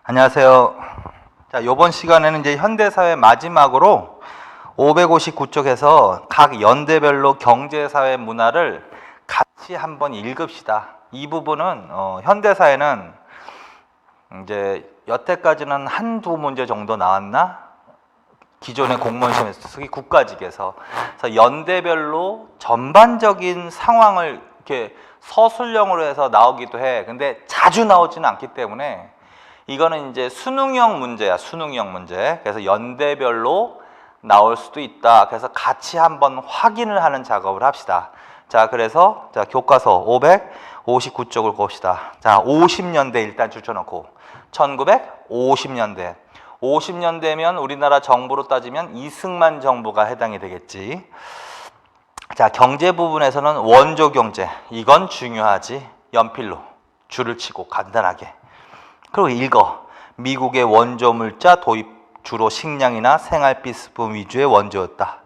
안녕하세요. 자, 요번 시간에는 이제 현대사회 마지막으로 559쪽에서 각 연대별로 경제사회 문화를 같이 한번 읽읍시다. 이 부분은 현대사회는 이제 여태까지는 한두 문제 정도 나왔나? 기존의 공무원 시험에서 특히 국가직에서. 그래서 연대별로 전반적인 상황을 이렇게 서술형으로 해서 나오기도 해. 근데 자주 나오지는 않기 때문에 이거는 이제 수능형 문제야, 수능형 문제. 그래서 연대별로 나올 수도 있다. 그래서 같이 한번 확인을 하는 작업을 합시다. 자, 그래서 자, 교과서 559쪽을 봅시다. 자, 50년대 일단 줄쳐놓고 1950년대. 50년대면 우리나라 정부로 따지면 이승만 정부가 해당이 되겠지. 자, 경제 부분에서는 원조 경제. 이건 중요하지. 연필로 줄을 치고 간단하게. 그리고 읽어. 미국의 원조 물자 도입 주로 식량이나 생활비스품 위주의 원조였다.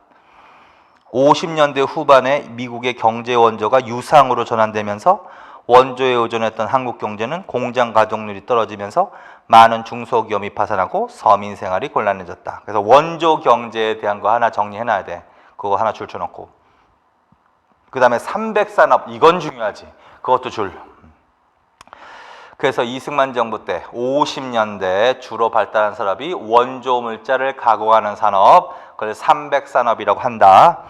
50년대 후반에 미국의 경제 원조가 유상으로 전환되면서 원조에 의존했던 한국 경제는 공장 가동률이 떨어지면서 많은 중소기업이 파산하고 서민 생활이 곤란해졌다. 그래서 원조 경제에 대한 거 하나 정리해놔야 돼. 그거 하나 줄쳐놓고. 그 다음에 300산업. 이건 중요하지. 그것도 줄. 그래서 이승만 정부 때 50년대 주로 발달한 산업이 원조 물자를 가공하는 산업, 그걸 300산업이라고 한다.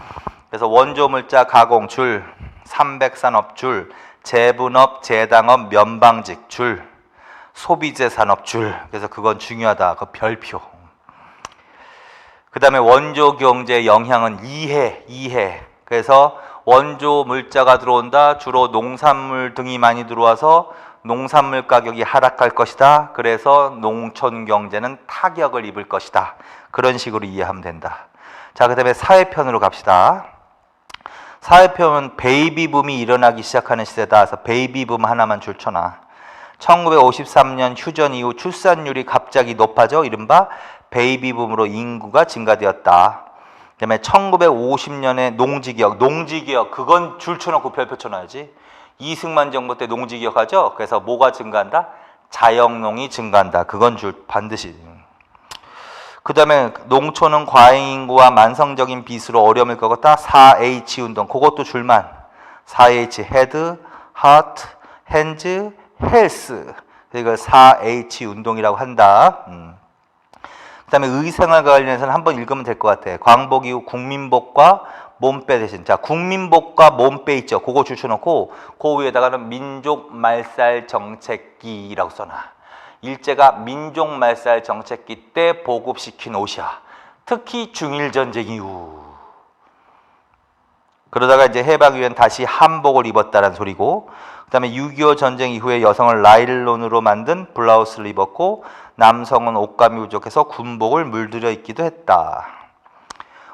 그래서 원조 물자 가공 줄, 300산업 줄, 재분업, 재당업, 면방직 줄, 소비재 산업 줄. 그래서 그건 중요하다. 그 별표. 그 다음에 원조 경제의 영향은 이해. 그래서 원조 물자가 들어온다. 주로 농산물 등이 많이 들어와서 농산물 가격이 하락할 것이다. 그래서 농촌 경제는 타격을 입을 것이다. 그런 식으로 이해하면 된다. 자, 그 다음에 사회편으로 갑시다. 사회편은 베이비붐이 일어나기 시작하는 시대다. 그래서 베이비붐 하나만 줄쳐놔. 1953년 휴전 이후 출산율이 갑자기 높아져 이른바 베이비붐으로 인구가 증가되었다. 그 다음에 1950년에 농지개혁 그건 줄쳐놓고 별표 쳐놔야지. 이승만 정부 때 농지개혁 하죠. 그래서 뭐가 증가한다? 자영농이 증가한다. 그건 반드시. 그 다음에 농촌은 과잉인구와 만성적인 빚으로 어려움을 겪었다. 4H 운동. 그것도 줄만. 4H 헤드, 하트, 핸즈, 헬스. 이걸 4H 운동이라고 한다. 그 다음에 의생활과 관련해서는 한번 읽으면 될 것 같아. 광복 이후 국민복과 몸빼 대신. 자, 국민복과 몸빼 있죠. 그거 줄쳐놓고 그 위에다가는 민족말살 정책기라고 써놔. 일제가 민족말살 정책기 때 보급시킨 옷이야. 특히 중일전쟁 이후. 그러다가 이제 해방 이후엔 다시 한복을 입었다는 소리고, 그 다음에 6.25 전쟁 이후에 여성을 나일론으로 만든 블라우스를 입었고 남성은 옷감이 부족해서 군복을 물들여 입기도 했다.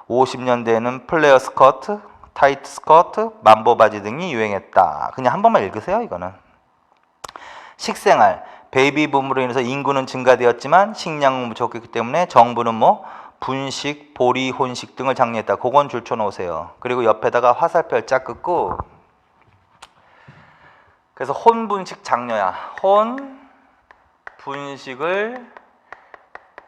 50년대에는 플레어 스커트, 타이트 스커트, 만보 바지 등이 유행했다. 그냥 한 번만 읽으세요. 이거는. 식생활, 베이비붐으로 인해서 인구는 증가되었지만 식량은 부족했기 때문에 정부는 분식, 보리, 혼식 등을 장려했다. 그건 줄쳐놓으세요. 그리고 옆에다가 화살표 짝 긋고, 그래서 혼분식 장려야. 혼분식을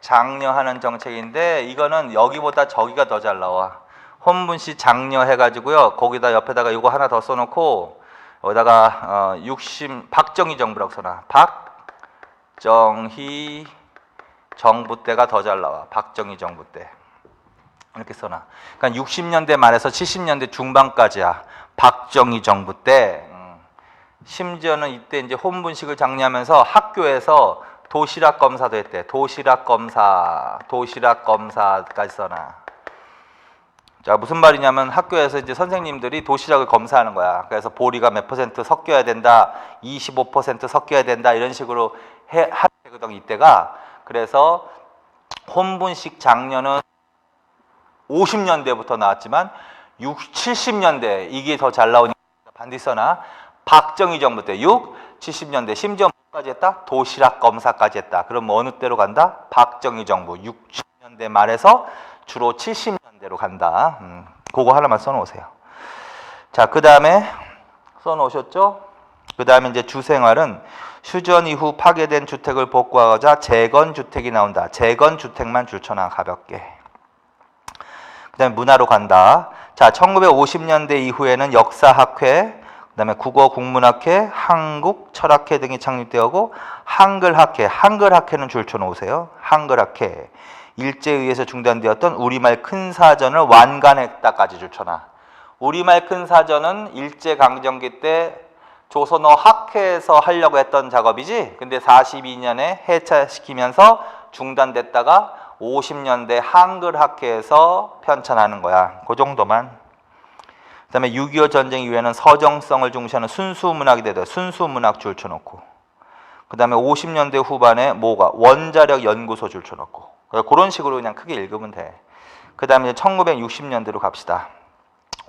장려하는 정책인데 이거는 여기보다 저기가 더 잘 나와. 혼분식 장려해가지고요. 거기다 옆에다가 이거 하나 더 써놓고 여기다가 박정희 정부라고 써놔. 박정희 정부 때가 더 잘 나와. 박정희 정부 때. 이렇게 써놔. 그러니까 60년대 말에서 70년대 중반까지야. 박정희 정부 때. 심지어는 이때 이제 혼분식을 장려하면서 학교에서 도시락 검사도 했대. 도시락 검사까지 써놔. 자, 무슨 말이냐면 학교에서 이제 선생님들이 도시락을 검사하는 거야. 그래서 보리가 몇 퍼센트 섞여야 된다, 25% 섞여야 된다, 이런 식으로 하거든 이때가. 그래서 혼분식 장려는 50년대부터 나왔지만 70년대 이게 더 잘 나오니까 반드시 써놔. 박정희 정부 때 70년대 심지어 뭐까지 했다? 도시락 검사까지 했다. 그럼 어느 때로 간다? 박정희 정부 60년대 말에서 주로 70년대로 간다. 그거 하나만 써놓으세요. 자, 그 다음에 써놓으셨죠? 그 다음에 이제 주생활은 휴전 이후 파괴된 주택을 복구하고자 재건주택이 나온다. 재건주택만 줄쳐놔 가볍게. 그 다음에 문화로 간다. 자, 1950년대 이후에는 역사학회, 그 다음에 국어 국문학회, 한국철학회 등이 창립되었고 한글학회는 줄쳐놓으세요. 한글학회. 일제에 의해서 중단되었던 우리말 큰사전을 완간했다까지 줄쳐놔. 우리말 큰사전은 일제강점기 때 조선어 학회에서 하려고 했던 작업이지. 근데 42년에 해체시키면서 중단됐다가 50년대 한글학회에서 편찬하는 거야. 그 정도만. 그 다음에 6.25 전쟁 이후에는 서정성을 중시하는 순수문학이 되더 순수문학 줄쳐놓고, 그 다음에 50년대 후반에 뭐가 원자력 연구소 줄쳐놓고, 그런 식으로 그냥 크게 읽으면 돼. 그 다음에 1960년대로 갑시다.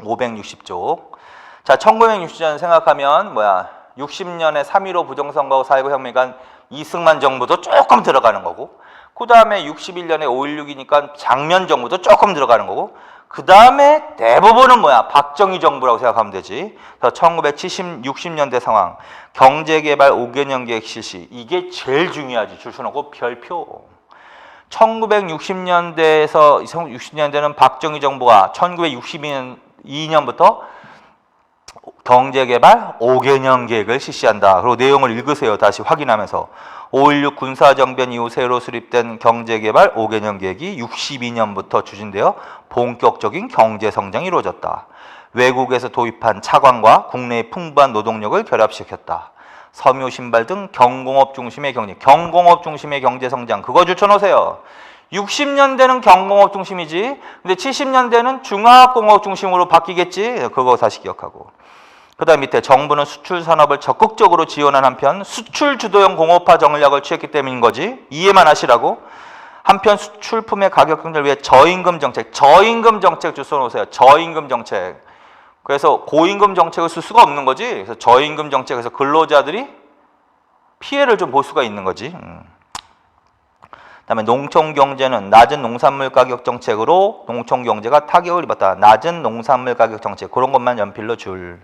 560쪽. 자, 1960년 생각하면 뭐야? 60년에 3.15 부정선거하고 4.19 혁명이니까 이승만 정부도 조금 들어가는 거고, 그 다음에 61년에 5.16이니까 장면 정부도 조금 들어가는 거고, 그 다음에 대부분은 뭐야? 박정희 정부라고 생각하면 되지. 그래서 1960년대 상황, 경제개발 5개년 계획 실시. 이게 제일 중요하지. 줄쳐놓고 별표. 1960년대에서 60년대는 박정희 정부가 1962년부터 경제개발 5개년 계획을 실시한다. 그리고 내용을 읽으세요. 다시 확인하면서. 5.16 군사정변 이후 새로 수립된 경제개발 5개년 계획이 62년부터 추진되어 본격적인 경제성장이 이루어졌다. 외국에서 도입한 차관과 국내의 풍부한 노동력을 결합시켰다. 섬유 신발 등 경공업 중심의 경제성장, 그거 줄쳐놓으세요. 60년대는 경공업 중심이지. 근데 70년대는 중화학공업 중심으로 바뀌겠지. 그거 다시 기억하고. 그 다음 밑에 정부는 수출 산업을 적극적으로 지원한 한편 수출 주도형 공업화 전략을 취했기 때문인 거지. 이해만 하시라고. 한편 수출품의 가격 경제를 위해 저임금 정책 줄 써놓으세요. 저임금 정책. 그래서 고임금 정책을 쓸 수가 없는 거지. 그래서 저임금 정책에서 근로자들이 피해를 좀 볼 수가 있는 거지. 그다음에 농촌 경제는 낮은 농산물 가격 정책으로 농촌 경제가 타격을 입었다. 낮은 농산물 가격 정책, 그런 것만 연필로 줄.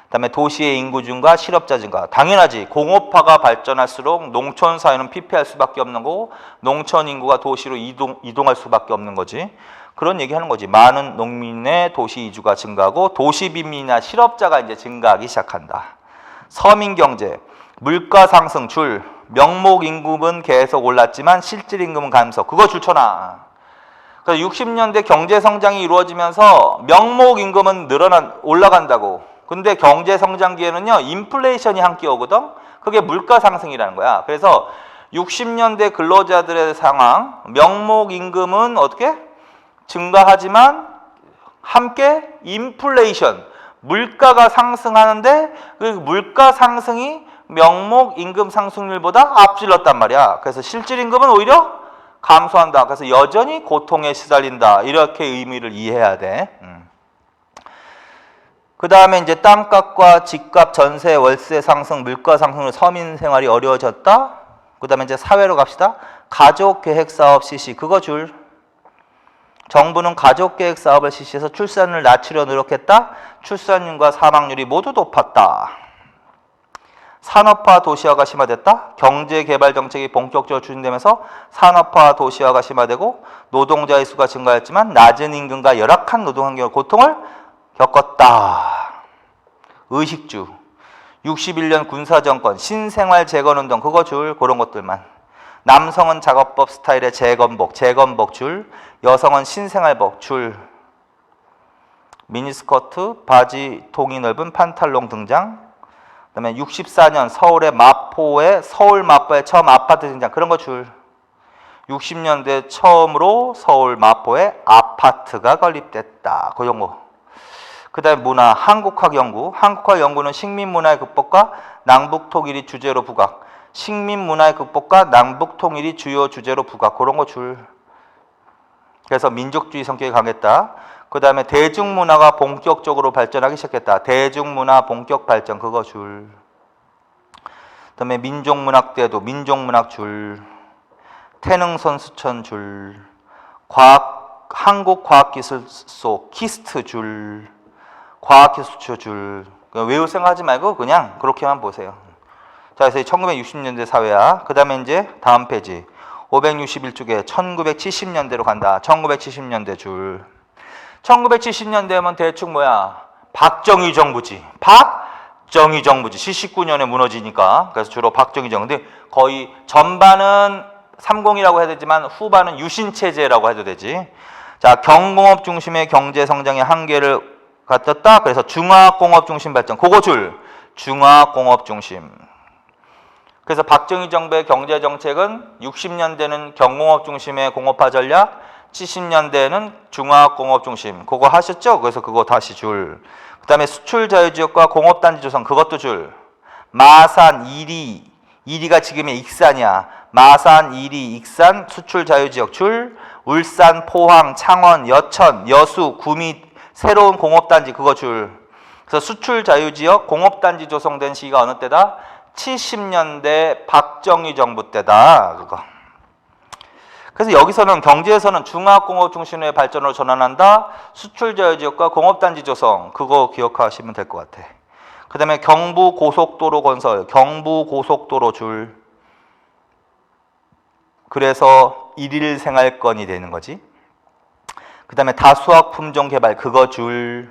그다음에 도시의 인구 증가, 실업자 증가. 당연하지. 공업화가 발전할수록 농촌 사회는 피폐할 수밖에 없는 거고, 농촌 인구가 도시로 이동할 수밖에 없는 거지. 그런 얘기 하는 거지. 많은 농민의 도시 이주가 증가하고 도시 빈민이나 실업자가 이제 증가하기 시작한다. 서민 경제, 물가 상승 줄. 명목 임금은 계속 올랐지만 실질 임금은 감소. 그거 줄쳐놔. 그래서 60년대 경제 성장이 이루어지면서 명목 임금은 올라간다고. 근데 경제 성장기에는요, 인플레이션이 함께 오거든. 그게 물가 상승이라는 거야. 그래서 60년대 근로자들의 상황, 명목 임금은 어떻게? 증가하지만 함께 인플레이션, 물가가 상승하는데 그 물가 상승이 명목 임금 상승률보다 앞질렀단 말이야. 그래서 실질 임금은 오히려 감소한다. 그래서 여전히 고통에 시달린다. 이렇게 의미를 이해해야 돼. 그 다음에 이제 땅값과 집값, 전세, 월세 상승, 물가 상승으로 서민 생활이 어려워졌다. 그 다음에 이제 사회로 갑시다. 가족계획 사업 실시, 그거 줄. 정부는 가족계획 사업을 실시해서 출산을 낮추려 노력했다. 출산율과 사망률이 모두 높았다. 산업화 도시화가 심화됐다. 경제개발 정책이 본격적으로 추진되면서 산업화 도시화가 심화되고 노동자의 수가 증가했지만 낮은 임금과 열악한 노동환경의 고통을 겪었다. 의식주, 61년 군사정권, 신생활 재건운동, 그거 줄. 그런 것들만. 남성은 작업법 스타일의 재건복 줄. 여성은 신생활복 줄. 미니스커트, 바지 통이 넓은 판탈롱 등장. 그 다음에 64년 서울 마포에 처음 아파트 등장. 그런 거 줄. 60년대 처음으로 서울 마포에 아파트가 건립됐다. 그 정도. 그 다음에 문화, 한국학연구. 한국학연구는 식민문화의 극복과 남북통일이 주제로 부각. 식민문화의 극복과 남북통일이 주요 주제로 부각. 그런 거 줄. 그래서 민족주의 성격이 강했다. 그 다음에 대중문화가 본격적으로 발전하기 시작했다. 대중문화 본격 발전, 그거 줄. 그 다음에 민족문학대도, 민족문학 줄. 태능선수촌 줄. 한국과학기술소, 키스트 줄. 과학기술초 줄. 외울 생각하지 말고 그냥 그렇게만 보세요. 자, 그래서 1960년대 사회야. 그 다음에 이제 다음 페이지 561쪽에 1970년대로 간다. 1970년대 줄. 1970년대면 대충 뭐야? 박정희 정부지. 박정희 정부지. 79년에 무너지니까. 그래서 주로 박정희 정부. 근데 거의 전반은 30이라고 해야 되지만 후반은 유신체제라고 해도 되지. 자, 경공업 중심의 경제 성장의 한계를 갖췄다. 그래서 중화공업 중심 발전. 그거 줄. 중화공업 중심. 그래서 박정희 정부의 경제 정책은 60년대는 경공업 중심의 공업화 전략, 70년대에는 중화공업 중심. 그거 하셨죠? 그래서 그거 다시 줄. 그 다음에 수출 자유지역과 공업단지 조성. 그것도 줄. 마산, 이리가 지금의 익산이야. 마산, 이리, 익산, 수출 자유지역 줄. 울산, 포항, 창원, 여천, 여수, 구미, 새로운 공업단지 그거 줄. 그래서 수출 자유지역, 공업단지 조성된 시기가 어느 때다? 70년대 박정희 정부 때다. 그거. 그래서 여기서는 경제에서는 중화공업 중심의 발전으로 전환한다. 수출 자유지역과 공업단지 조성 그거 기억하시면 될 것 같아. 그 다음에 경부고속도로 건설, 경부고속도로 줄. 그래서 일일 생활권이 되는 거지. 그 다음에 다수학 품종 개발 그거 줄.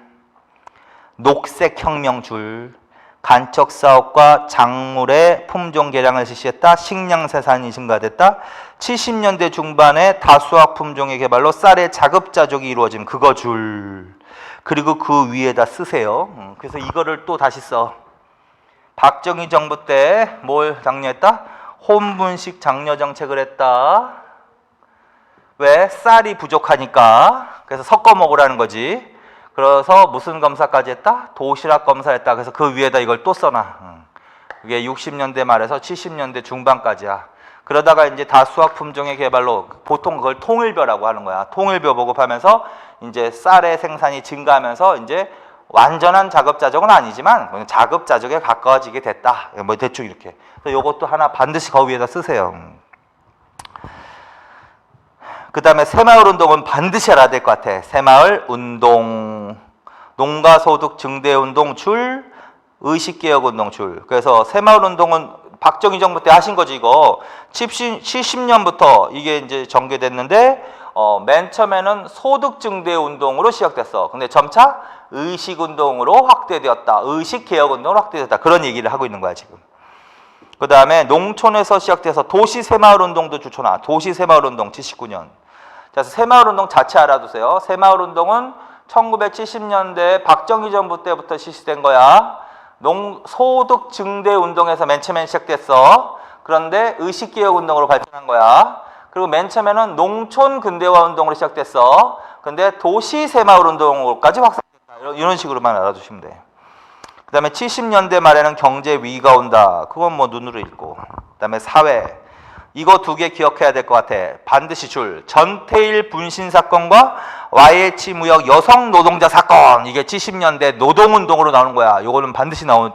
녹색혁명 줄. 간척사업과 작물의 품종 개량을 실시했다. 식량 생산이 증가됐다. 70년대 중반에 다수학 품종의 개발로 쌀의 자급자족이 이루어짐. 그거 줄. 그리고 그 위에다 쓰세요. 그래서 이거를 또 다시 써. 박정희 정부 때 뭘 장려했다? 혼분식 장려 정책을 했다. 왜? 쌀이 부족하니까. 그래서 섞어 먹으라는 거지. 그래서 무슨 검사까지 했다? 도시락 검사했다. 그래서 그 위에다 이걸 또 써놔. 그게 60년대 말에서 70년대 중반까지야. 그러다가 이제 다수학 품종의 개발로 보통 그걸 통일벼라고 하는 거야. 통일벼 보급하면서 이제 쌀의 생산이 증가하면서 이제 완전한 자급자족은 아니지만 자급자족에 가까워지게 됐다. 뭐 대충 이렇게. 그래서 이것도 하나 반드시 거 위에다 쓰세요. 그 다음에 새마을운동은 반드시 알아야 될 것 같아. 새마을운동, 농가소득 증대운동 줄, 의식개혁운동 줄. 그래서 새마을운동은 박정희 정부 때 하신 거지 이거. 70년부터 이게 이제 전개됐는데 맨 처음에는 소득 증대운동으로 시작됐어. 근데 점차 의식운동으로 확대되었다. 의식개혁운동으로 확대되었다. 그런 얘기를 하고 있는 거야 지금. 그 다음에 농촌에서 시작돼서 도시 새마을운동도 주쳐놔. 도시 새마을운동 79년. 자, 새마을운동 자체 알아두세요. 새마을운동은 1970년대 박정희 정부 때부터 실시된 거야. 소득 증대 운동에서 맨 처음에 시작됐어. 그런데 의식개혁운동으로 발전한 거야. 그리고 맨 처음에는 농촌 근대화 운동으로 시작됐어. 근데 도시 새마을운동으로까지 확산됐다. 이런 식으로만 알아두시면 돼. 그 다음에 70년대 말에는 경제 위기가 온다. 그건 뭐 눈으로 읽고. 그 다음에 사회. 이거 두 개 기억해야 될 것 같아. 반드시 줄. 전태일 분신 사건과 YH 무역 여성 노동자 사건. 이게 70년대 노동운동으로 나오는 거야. 이거는 반드시 나올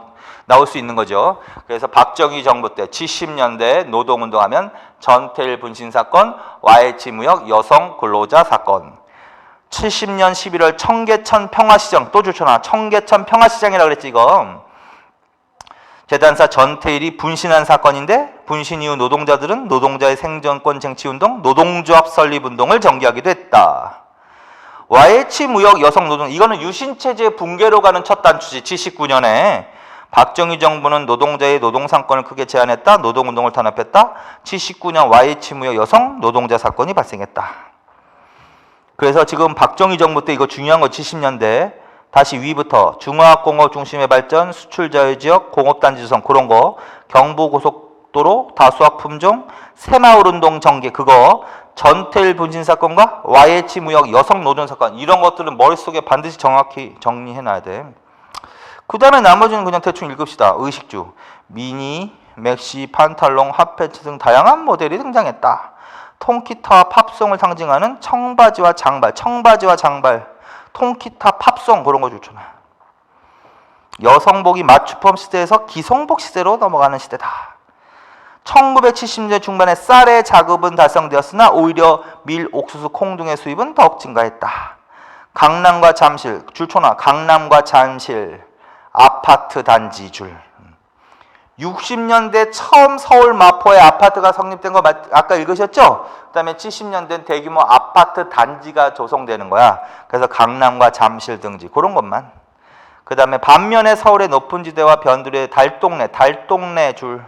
수 있는 거죠. 그래서 박정희 정부 때 70년대 노동운동하면 전태일 분신 사건, YH 무역 여성 근로자 사건. 70년 11월 청계천 평화시정 또 좋잖아. 청계천 평화시장이라고 그랬지 이거. 재단사 전태일이 분신한 사건인데 분신 이후 노동자들은 노동자의 생존권 쟁취운동, 노동조합 설립운동을 전개하기도 했다. YH 무역 여성 노동 이거는 유신체제 붕괴로 가는 첫 단추지. 79년에 박정희 정부는 노동자의 노동상권을 크게 제한했다. 노동운동을 탄압했다. 79년 YH 무역 여성 노동자 사건이 발생했다. 그래서 지금 박정희 정부 때 이거 중요한 거 70년대 다시 위부터 중화공업 중심의 발전, 수출 자유지역, 공업단지 조성 그런 거, 경부고속도로, 다수학 품종, 새마을운동 전개 그거, 전태일 분신 사건과 YH 무역 여성 노동 사건 이런 것들은 머릿속에 반드시 정확히 정리해놔야 돼. 그 다음에 나머지는 그냥 대충 읽읍시다. 의식주, 미니, 맥시, 판탈롱, 핫팬츠 등 다양한 모델이 등장했다. 통기타와 팝송을 상징하는 청바지와 장발, 통기타, 팝송 그런 거 좋잖아. 여성복이 맞춤법 시대에서 기성복 시대로 넘어가는 시대다. 1970년대 중반에 쌀의 자급은 달성되었으나 오히려 밀, 옥수수, 콩 등의 수입은 더욱 증가했다. 강남과 잠실, 줄초나 강남과 잠실, 아파트 단지 줄. 60년대 처음 서울 마포에 아파트가 성립된 거 아까 읽으셨죠? 그다음에 70년대는 대규모 아파트 단지가 조성되는 거야. 그래서 강남과 잠실 등지 그런 것만. 그다음에 반면에 서울의 높은 지대와 변두리의 달동네 줄.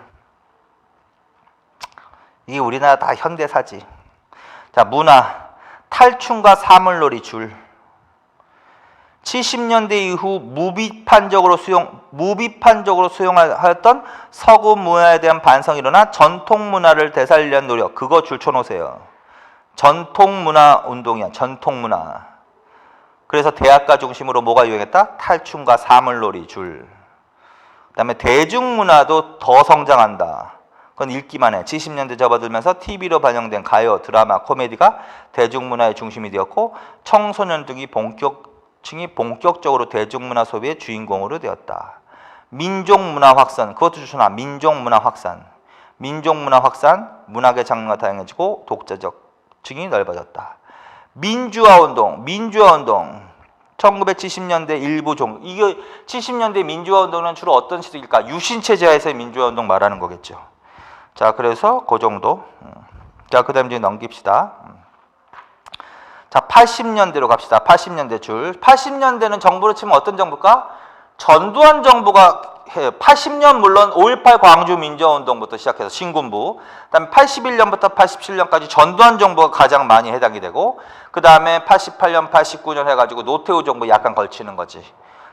이게 우리나라 다 현대사지. 자, 문화, 탈춤과 사물놀이 줄. 70년대 이후 무비판적으로 수용하였던 서구 문화에 대한 반성이 일어나 전통 문화를 되살리려는 노력, 그거 줄 쳐놓으세요. 전통 문화 운동이야, 전통 문화. 그래서 대학가 중심으로 뭐가 유행했다? 탈춤과 사물놀이 줄. 그다음에 대중문화도 더 성장한다. 그건 읽기만 해. 70년대 접어들면서 TV로 반영된 가요, 드라마, 코미디가 대중문화의 중심이 되었고 청소년 등이 본격적으로 대중문화 소비의 주인공으로 되었다. 민족문화 확산, 그것도 좋잖아. 민족문화 확산, 문학의 장르가 다양해지고 독자적층이 넓어졌다. 민주화 운동, 1970년대 일부 이게 70년대 민주화 운동은 주로 어떤 시대일까? 유신체제하에서의 민주화 운동 말하는 거겠죠. 자, 그래서 그 정도. 자, 그 다음 이제 넘깁시다. 자, 80년대로 갑시다. 80년대 줄. 80년대는 정부로 치면 어떤 정부일까? 전두환 정부가 해요. 80년 물론 5.18 광주 민주화운동부터 시작해서 신군부, 그다음에 81년부터 87년까지 전두환 정부가 가장 많이 해당이 되고, 그 다음에 88년, 89년 해가지고 노태우 정부 약간 걸치는 거지.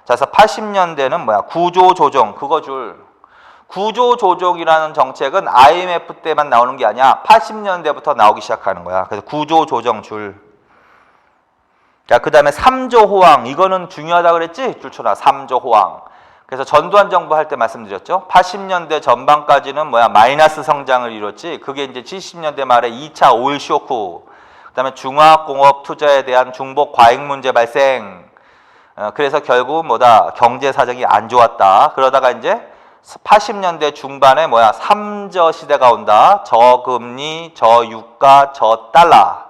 자, 그래서 80년대는 뭐야? 구조조정, 그거 줄. 구조조정이라는 정책은 IMF 때만 나오는 게 아니야. 80년대부터 나오기 시작하는 거야. 그래서 구조조정 줄. 자, 그 다음에 3조 호황, 이거는 중요하다 그랬지? 줄쳐놔. 3조 호황. 그래서 전두환 정부 할 때 말씀드렸죠. 80년대 전반까지는 뭐야? 마이너스 성장을 이뤘지. 그게 이제 70년대 말에 2차 오일 쇼크, 그 다음에 중화공업 투자에 대한 중복 과잉 문제 발생. 그래서 결국 뭐다? 경제 사정이 안 좋았다. 그러다가 이제 80년대 중반에 뭐야? 3저 시대가 온다. 저금리, 저유가, 저달러.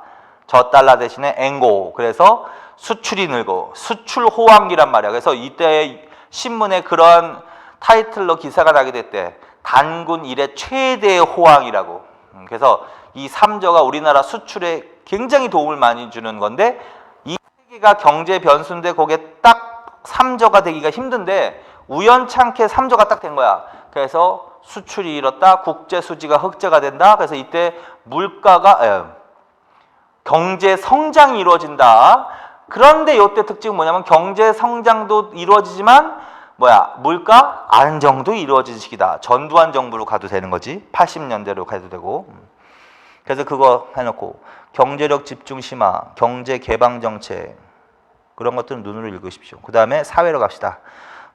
저달러 대신에 앵고. 그래서 수출이 늘고 수출 호황기란 말이야. 그래서 이때 신문에 그런 타이틀로 기사가 나게 됐대. 단군 이래 최대의 호황이라고. 그래서 이 3저가 우리나라 수출에 굉장히 도움을 많이 주는 건데, 이 세계가 경제 변수인데 거기에 딱 3저가 되기가 힘든데 우연찮게 3저가 딱 된 거야. 그래서 수출이 일었다. 국제 수지가 흑자가 된다. 그래서 이때 물가가 경제 성장이 이루어진다. 그런데 이때 특징은 뭐냐면 경제 성장도 이루어지지만 뭐야? 물가 안정도 이루어진 시기다. 전두환 정부로 가도 되는 거지. 80년대로 가도 되고. 그래서 그거 해놓고 경제력 집중 심화, 경제 개방 정책, 그런 것들은 눈으로 읽으십시오. 그 다음에 사회로 갑시다.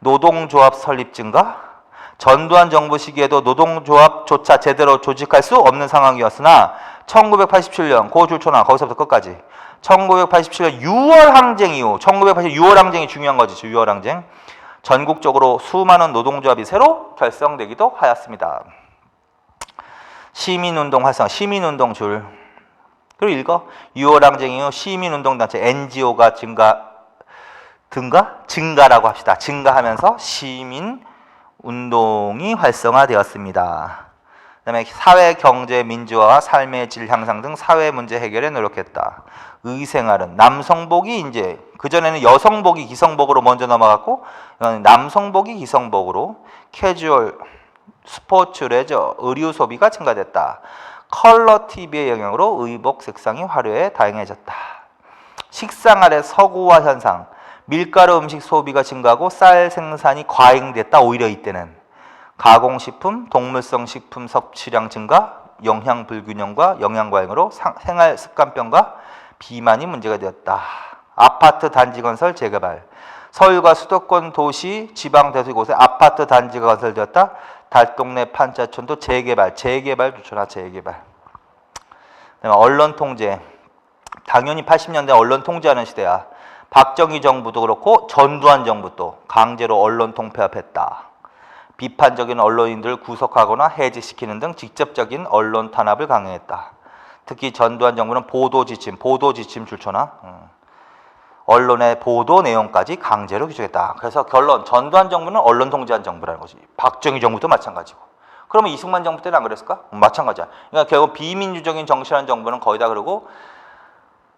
노동조합 설립 증가. 전두환 정부 시기에도 노동조합조차 제대로 조직할 수 없는 상황이었으나 1987년 고줄초나 거기서부터 끝까지 1987년 6월 항쟁 이후, 1980 6월 항쟁이 중요한 거지. 6월 항쟁. 전국적으로 수많은 노동조합이 새로 결성되기도 하였습니다. 시민운동 활성, 시민운동 줄. 그리고 읽어. 6월 항쟁 이후 시민운동단체 NGO가 증가라고 합시다. 증가하면서 시민운동이 활성화되었습니다. 그 다음에 사회, 경제, 민주화와 삶의 질 향상 등 사회 문제 해결에 노력했다. 의생활은 남성복이 이제 그전에는 여성복이 기성복으로 먼저 넘어갔고, 남성복이 기성복으로, 캐주얼, 스포츠, 레저, 의류 소비가 증가됐다. 컬러 TV의 영향으로 의복 색상이 화려해 다양해졌다. 식상활의 서구화 현상, 밀가루 음식 소비가 증가하고 쌀 생산이 과잉됐다. 오히려 이때는 가공식품, 동물성 식품 섭취량 증가, 영양 불균형과 영양 과잉으로 생활 습관병과 비만이 문제가 되었다. 아파트 단지 건설 재개발, 서울과 수도권 도시 지방 대도시 곳에 아파트 단지가 건설되었다. 달동네 판자촌도 재개발 좋잖아. 재개발. 언론 통제, 당연히 80년대 언론 통제하는 시대야. 박정희 정부도 그렇고 전두환 정부도 강제로 언론 통폐합했다. 비판적인 언론인들을 구속하거나 해직시키는 등 직접적인 언론 탄압을 강행했다. 특히 전두환 정부는 보도 지침 줄쳐나. 언론의 보도 내용까지 강제로 규정했다. 그래서 결론, 전두환 정부는 언론 통제한 정부라는 거지. 박정희 정부도 마찬가지고. 그러면 이승만 정부 때는 안 그랬을까? 마찬가지야. 그러니까 결국 비민주적인 정치라는 정부는 거의 다 그러고,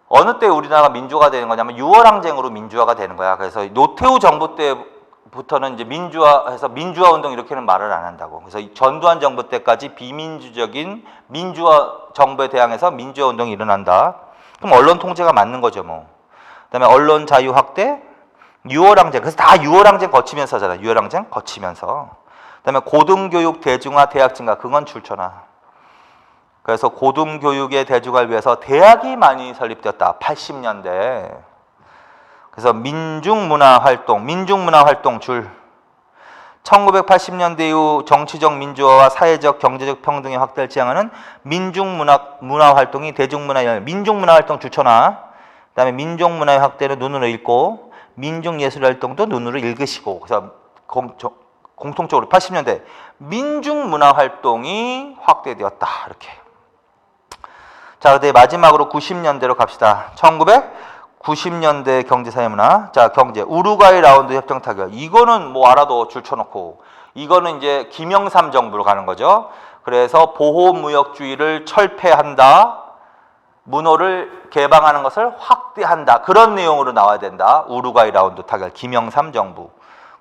어느 때 우리나라가 민주화가 되는 거냐면 6월 항쟁으로 민주화가 되는 거야. 그래서 노태우 정부 때부터는 이제 민주화해서 민주화 운동 이렇게는 말을 안 한다고. 그래서 전두환 정부 때까지 비민주적인 민주화 정부에 대항해서 민주화 운동이 일어난다. 그럼 언론 통제가 맞는 거죠, 뭐. 그다음에 언론 자유 확대, 6월 항쟁. 그래서 다 6월 항쟁 거치면서잖아. 6월 항쟁 거치면서. 그다음에 고등교육 대중화, 대학 증가. 그건 출처나. 그래서 고등교육의 대중화를 위해서 대학이 많이 설립되었다. 80년대. 그래서 민중문화활동 줄. 1980년대 이후 정치적 민주화와 사회적 경제적 평등의 확대를 지향하는 민중문화활동이 민중문화활동 주천화. 그다음에 민족문화의 확대는 눈으로 읽고 민중예술활동도 눈으로 읽으시고. 그래서 공통적으로 80년대 민중문화활동이 확대되었다. 이렇게. 자, 근데 마지막으로 90년대로 갑시다. 1990년대 경제사회문화. 자, 경제. 우루과이 라운드 협정 타결. 이거는 뭐 알아도 줄쳐놓고. 이거는 이제 김영삼 정부로 가는 거죠. 그래서 보호무역주의를 철폐한다. 문호를 개방하는 것을 확대한다. 그런 내용으로 나와야 된다. 우루과이 라운드 타결. 김영삼 정부.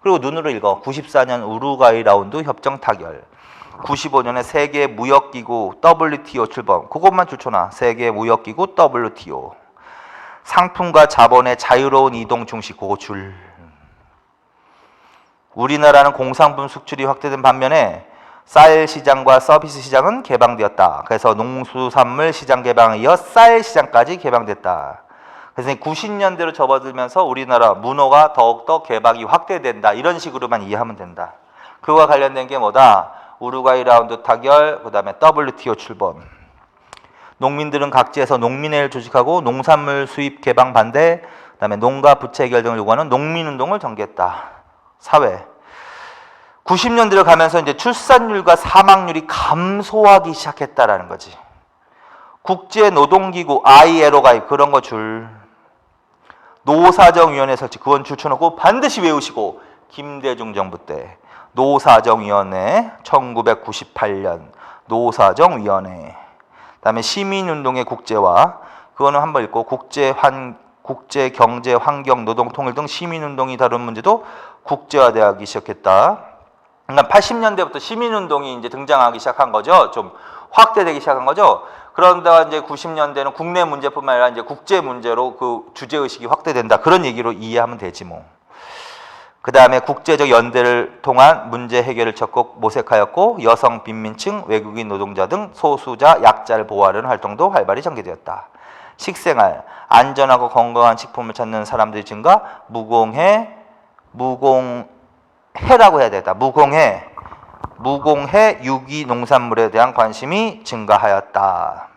그리고 눈으로 읽어. 94년 우루과이 라운드 협정 타결. 95년에 세계 무역기구 WTO 출범. 그것만 줄쳐놔. 세계 무역기구 WTO. 상품과 자본의 자유로운 이동 중시. 그거 줄. 우리나라는 공산품 수출이 확대된 반면에 쌀 시장과 서비스 시장은 개방되었다. 그래서 농수산물 시장 개방에 이어 쌀 시장까지 개방됐다. 그래서 90년대로 접어들면서 우리나라 문호가 더욱더 개방이 확대된다. 이런 식으로만 이해하면 된다. 그와 관련된 게 뭐다? 우루과이 라운드 타결, 그 다음에 WTO 출범. 농민들은 각지에서 농민회를 조직하고 농산물 수입 개방 반대, 그 다음에 농가 부채 해결 등을 요구하는 농민운동을 전개했다. 사회. 90년대로 가면서 이제 출산율과 사망률이 감소하기 시작했다라는 거지. 국제노동기구 ILO 가입 그런 거 줄. 노사정위원회 설치 그건 줄쳐놓고 반드시 외우시고. 김대중 정부 때 노사정위원회 1998년 노사정위원회. 그다음에 시민운동의 국제화 그거는 한번 읽고 국제 경제 환경 노동 통일 등 시민운동이 다룬 문제도 국제화되기 시작했다. 그러니까 80년대부터 시민운동이 이제 등장하기 시작한 거죠. 좀 확대되기 시작한 거죠. 그런다가 이제 90년대는 국내 문제뿐만 아니라 이제 국제 문제로 그 주제 의식이 확대된다. 그런 얘기로 이해하면 되지 뭐. 그 다음에 국제적 연대를 통한 문제 해결을 적극 모색하였고 여성, 빈민층, 외국인 노동자 등 소수자, 약자를 보호하려는 활동도 활발히 전개되었다. 식생활, 안전하고 건강한 식품을 찾는 사람들이 증가, 무공해라고 해야 되겠다. 무공해 유기 농산물에 대한 관심이 증가하였다.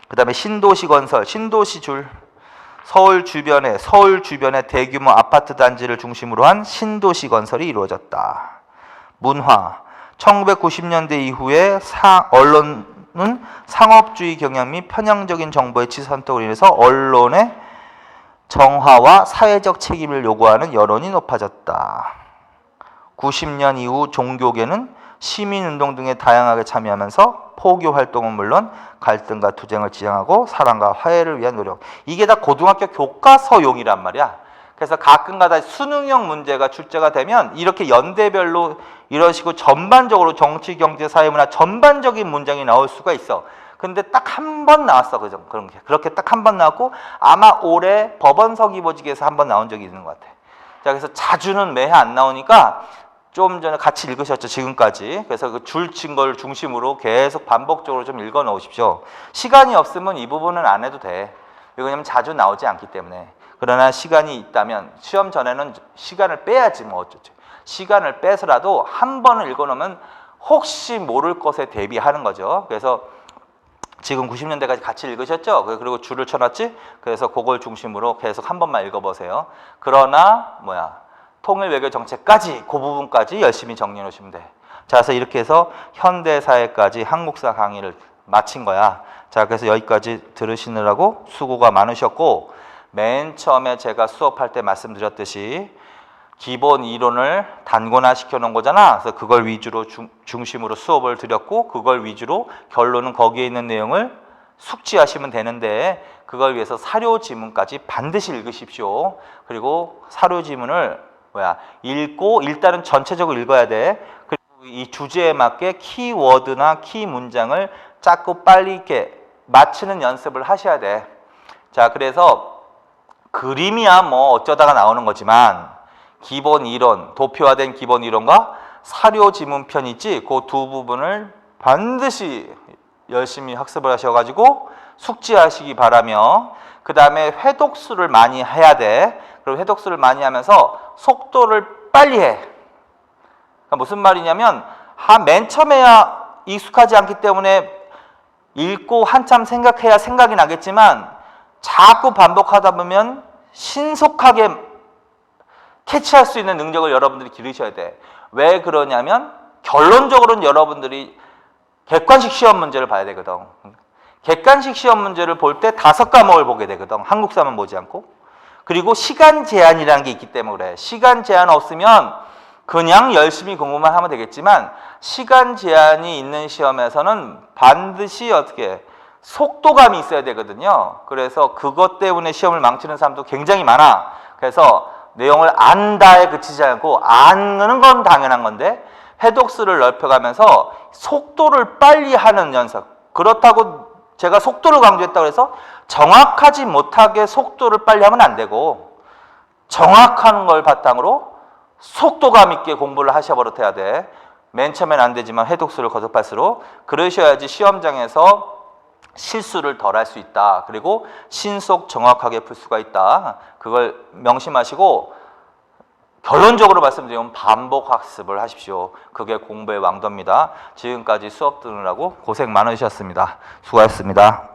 그 다음에 신도시 건설, 신도시 줄. 서울 주변에 대규모 아파트 단지를 중심으로 한 신도시 건설이 이루어졌다. 문화, 1990년대 이후에 언론은 상업주의 경향 및 편향적인 정보의 취사 선택으로 인해서 언론의 정화와 사회적 책임을 요구하는 여론이 높아졌다. 90년 이후 종교계는 시민운동 등에 다양하게 참여하면서 포교 활동은 물론 갈등과 투쟁을 지향하고 사랑과 화해를 위한 노력. 이게 다 고등학교 교과서용이란 말이야. 그래서 가끔가다 수능형 문제가 출제가 되면 이렇게 연대별로 이런 식으로 전반적으로 정치, 경제, 사회문화 전반적인 문장이 나올 수가 있어. 근데 딱 한 번 나왔어. 그런 게. 그렇게 딱 한 번 나왔고 아마 올해 법원 서기보직에서 한 번 나온 적이 있는 것 같아. 자, 그래서 자주는 매해 안 나오니까 좀 전에 같이 읽으셨죠, 지금까지. 그래서 그 줄 친 걸 중심으로 계속 반복적으로 좀 읽어 놓으십시오. 시간이 없으면 이 부분은 안 해도 돼. 왜냐면 자주 나오지 않기 때문에. 그러나 시간이 있다면 시험 전에는 시간을 빼야지 뭐 어쩌죠. 시간을 빼서라도 한 번을 읽어 놓으면 혹시 모를 것에 대비하는 거죠. 그래서 지금 90년대까지 같이 읽으셨죠? 그리고 줄을 쳐놨지? 그래서 그걸 중심으로 계속 한 번만 읽어보세요. 그러나 통일 외교 정책까지 그 부분까지 열심히 정리해 놓으시면 돼. 자, 그래서 이렇게 해서 현대사회까지 한국사 강의를 마친 거야. 자, 그래서 여기까지 들으시느라고 수고가 많으셨고 맨 처음에 제가 수업할 때 말씀드렸듯이 기본 이론을 단권화 시켜 놓은 거잖아. 그래서 그걸 위주로 중심으로 수업을 드렸고 그걸 위주로 결론은 거기에 있는 내용을 숙지하시면 되는데 그걸 위해서 사료 지문까지 반드시 읽으십시오. 그리고 사료 지문을 읽고 일단은 전체적으로 읽어야 돼. 그리고 이 주제에 맞게 키워드나 키 문장을 자꾸 빨리 이렇게 맞추는 연습을 하셔야 돼. 자, 그래서 그림이야 뭐 어쩌다가 나오는 거지만 기본 이론, 도표화된 기본 이론과 사료 지문편 있지? 그 두 부분을 반드시 열심히 학습을 하셔가지고 숙지하시기 바라며 그 다음에 회독수를 많이 해야 돼. 그리고 회독수를 많이 하면서 속도를 빨리 해. 그러니까 무슨 말이냐면 맨 처음에야 익숙하지 않기 때문에 읽고 한참 생각해야 생각이 나겠지만 자꾸 반복하다 보면 신속하게 캐치할 수 있는 능력을 여러분들이 기르셔야 돼. 왜 그러냐면 결론적으로는 여러분들이 객관식 시험 문제를 봐야 되거든. 객관식 시험 문제를 볼 때 5과목을 보게 되거든. 한국사만 보지 않고. 그리고 시간 제한이라는 게 있기 때문에 그래. 시간 제한 없으면 그냥 열심히 공부만 하면 되겠지만 시간 제한이 있는 시험에서는 반드시 어떻게 속도감이 있어야 되거든요. 그래서 그것 때문에 시험을 망치는 사람도 굉장히 많아. 그래서 내용을 안다에 그치지 않고 아는 건 당연한 건데 회독수를 넓혀가면서 속도를 빨리 하는 연습. 그렇다고 제가 속도를 강조했다고 해서 정확하지 못하게 속도를 빨리 하면 안 되고 정확한 걸 바탕으로 속도감 있게 공부를 하셔버릇해야 돼. 맨 처음엔 안 되지만 회독수를 거듭할수록 그러셔야지 시험장에서 실수를 덜 할 수 있다. 그리고 신속 정확하게 풀 수가 있다. 그걸 명심하시고 결론적으로 말씀드리면 반복 학습을 하십시오. 그게 공부의 왕도입니다. 지금까지 수업 들으느라고 고생 많으셨습니다. 수고하셨습니다.